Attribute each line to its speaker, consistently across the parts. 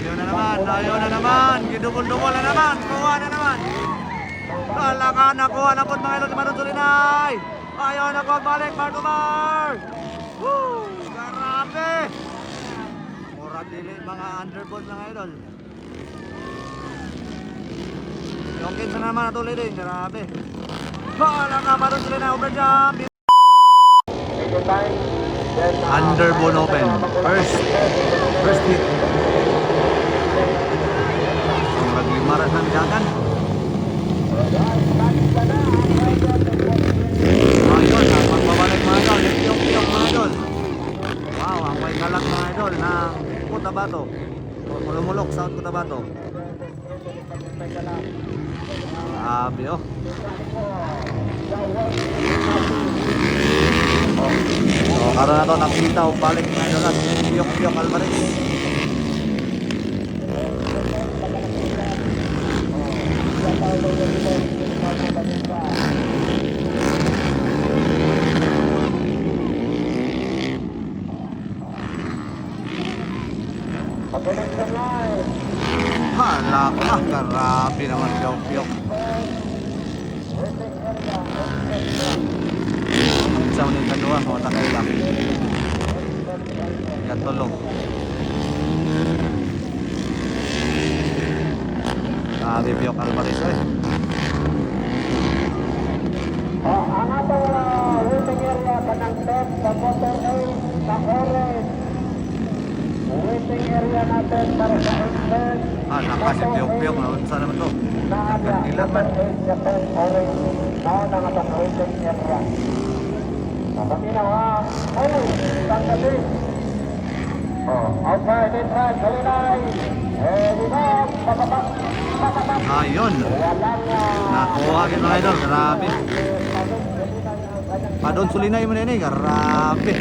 Speaker 1: Ayun na naman. Gidubol-dubol na naman. Kuha na naman. Talaga nakuha na po mga idol. Madon Sulinay. Ayaw na ko balik. Bar to bar. Woo! Grabe. Mura dili mga underboard mga idol. Yung kinsa naman natuloy din. Grabe. Talaga Madon Sulinay. Overjump. Underbone open. First hit. Ang maglimaras ng dagan. Ayun, ang magbabalik mga idol. Piyok-piyok mga idol. Wow, ang may kalat mga idol ng Cotabato. Mulumulok, South Cotabato. Grabe oh. So, karoon na to, nakita o balik mga idol at Piyok-piyok Alvarez. Hala ka, grabe naman Piyok-piyok. Sa ulit kadua, mga takay lang. Katulong. Grabe Piyok Alvarez eh.
Speaker 2: Ang atong waiting area kanang step sa motor A sa orange. Waiting area natin para sa exit.
Speaker 1: Nakasi Piyok-piyok. Saan naman to? Nagkandilat man.
Speaker 2: Orange. Naon ang atong waiting area. Paminaw ha. Tanggali. Outside, inside, Sulinay. Dinam, bababa.
Speaker 1: Ayun. Nakuha kita mga idol. Grabe. Madon Sulinay mo na yun eh. Grabe.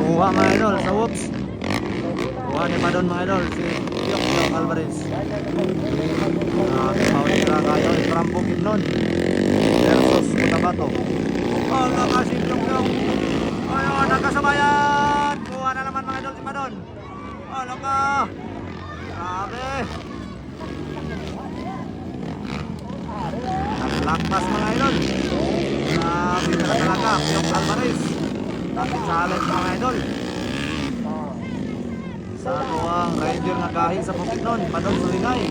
Speaker 1: Kuha mga idol sa whoops. Kuha ni Madon mga idol. Si Piyok Alvarez. Mawira kayo. From Bukidnon versus Cotabato. Kasi Piyok. Ayun, nagkasabayan. Kuha na naman mga idol si Madon. Alam ka. Grabe. Naglakpas mga idol. Grabe na talaga Piyok Alvarez. Nagsalit mga idol. Sa tuwang rider nga kahit sa Bukidnon, Madon Sulinay.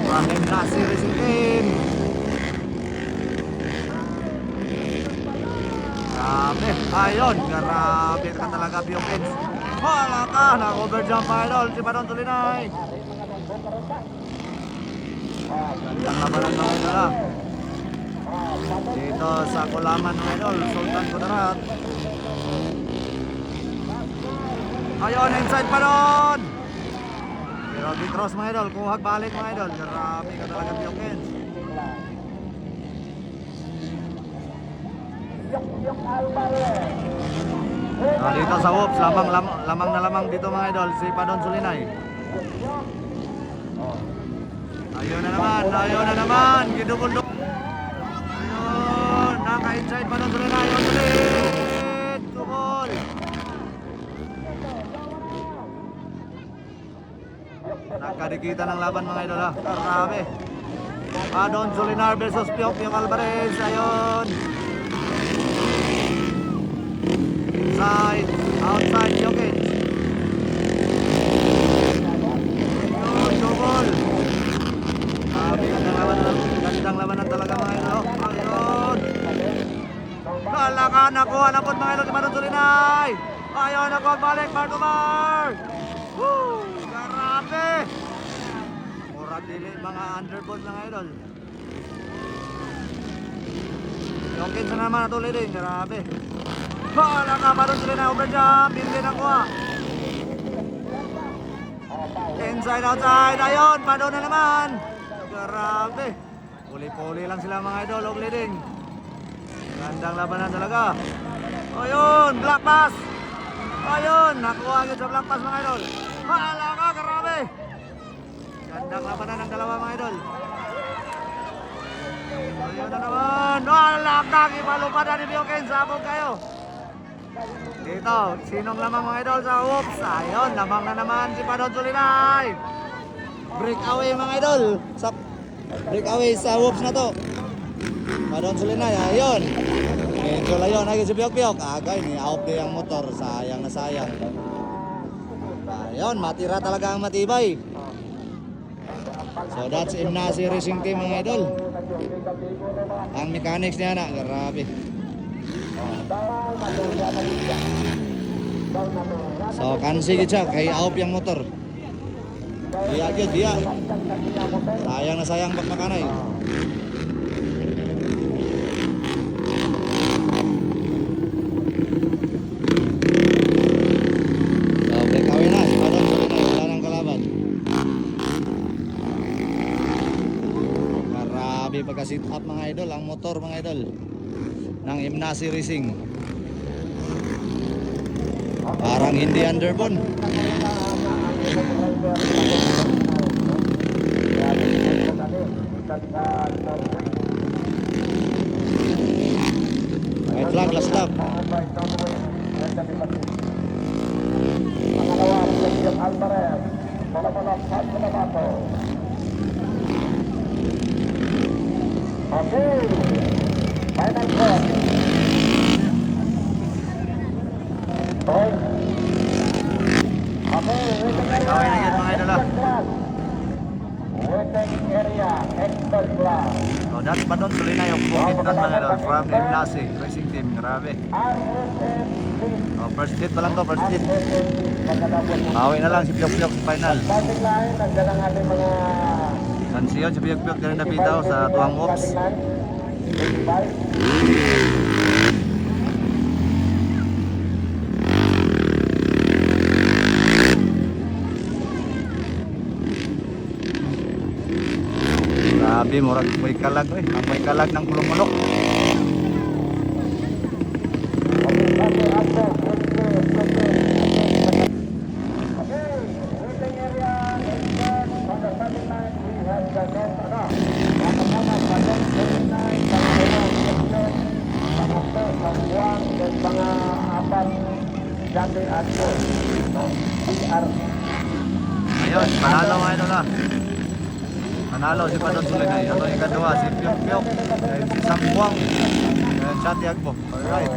Speaker 1: Rahim Nasir Racing Team. Grabe. Ayun, grabe ka talaga Piyok Eds. Wala ka, nag-overjump mga idol si Madon Sulinay. Gandang labanan mga idol ha. Dito sa Kulaman mga idol, Sultan Kudarat. Ayun, inside pa doon. Pero di-cross mga idol, kuhag balik mga idol. Grabe ka talaga Piyok Eds. Dito sa whoops, lamang na lamang dito mga idol, si Madon Sulinay. Ayun na naman, gidubol-dubol. Ayun, naka-inside Madon Sulinay, ulit, gubol. Nakadikita ng laban mga idol ha, grabe. Madon Sulinay versus Piyok Alvarez, ayun. Outside Jokic. Ayun, double. Gandang labanan talaga mga idol. Ayun. Talaga nakuha na po mga idol si Madon Sulinay. Ayun, nakuha balik, bar to bar. Woo! Grabe. Mura dili mga underboard mga idol. Yung kinsa naman natuloy din. Grabe. Wala ka Madon Sulinay, overjump, hindi nakuha. Inside, outside, ayun, Madon na naman. Grabe. Puli-puli lang sila mga idol, og leading. Gandang labanan talaga. Ayun, black pass. Ayun, nakuha yun sa black pass mga idol. Wala ka, grabe. Gandang labanan ng dalawa mga idol. Ayun na naman. Wala ka, ipalupadan ni Bioken, sabog kayo. Dito, sinong lamang mga idol sa whoops? Ayun, lamang na naman si Padon Sulinay. Breakaway mga idol. Sa breakaway sa whoops na to. Padon Sulinay, ayun. Medyo layo na si Piyok-Piyok. Agay, ni-out din ang motor. Sayang na sayang. Ayun, matira talaga ang matibay. So that's Imnasi Racing Team mga idol. Ang mechanics niya na, grabe. So kansi gid siya kay aup yung motor. Diya gyud diya. Sayang na sayang bak makanay. So break away na, padon wala nang kalaban. Grabe pagka sit up mga idol ang motor mga idol ng Imnasi Racing. Parang hindi underbone. Right flag, last lap.
Speaker 2: Pangalawa, Sergio Alvarez. Bola-bola, Pablo Navato. Okay. Final call. Okay.
Speaker 1: Breakaway na yan mga idol ah.
Speaker 2: Waiting area, extra class.
Speaker 1: So that's Padon Sulinay of Bukidnon mga idol from Imnasi Racing Team. Grabe. Oh, first hit pa lang to, first hit. Bawi na lang si Piyok-Piyok sa final.
Speaker 2: Starting line, nandiyan ang ating mga
Speaker 1: Kansiyon si Piyok-Piyok ganun napitaw sa tuwang whoops. Grabe, murag may kalag eh. Ang may kalag ng kulong-manok. Ayun, panalo mga idol ah. Panalo si Padon Sulinay. Ito yung kadua, si Piyok-Piyok. Si Sambuang. Chati Agbo. Alright.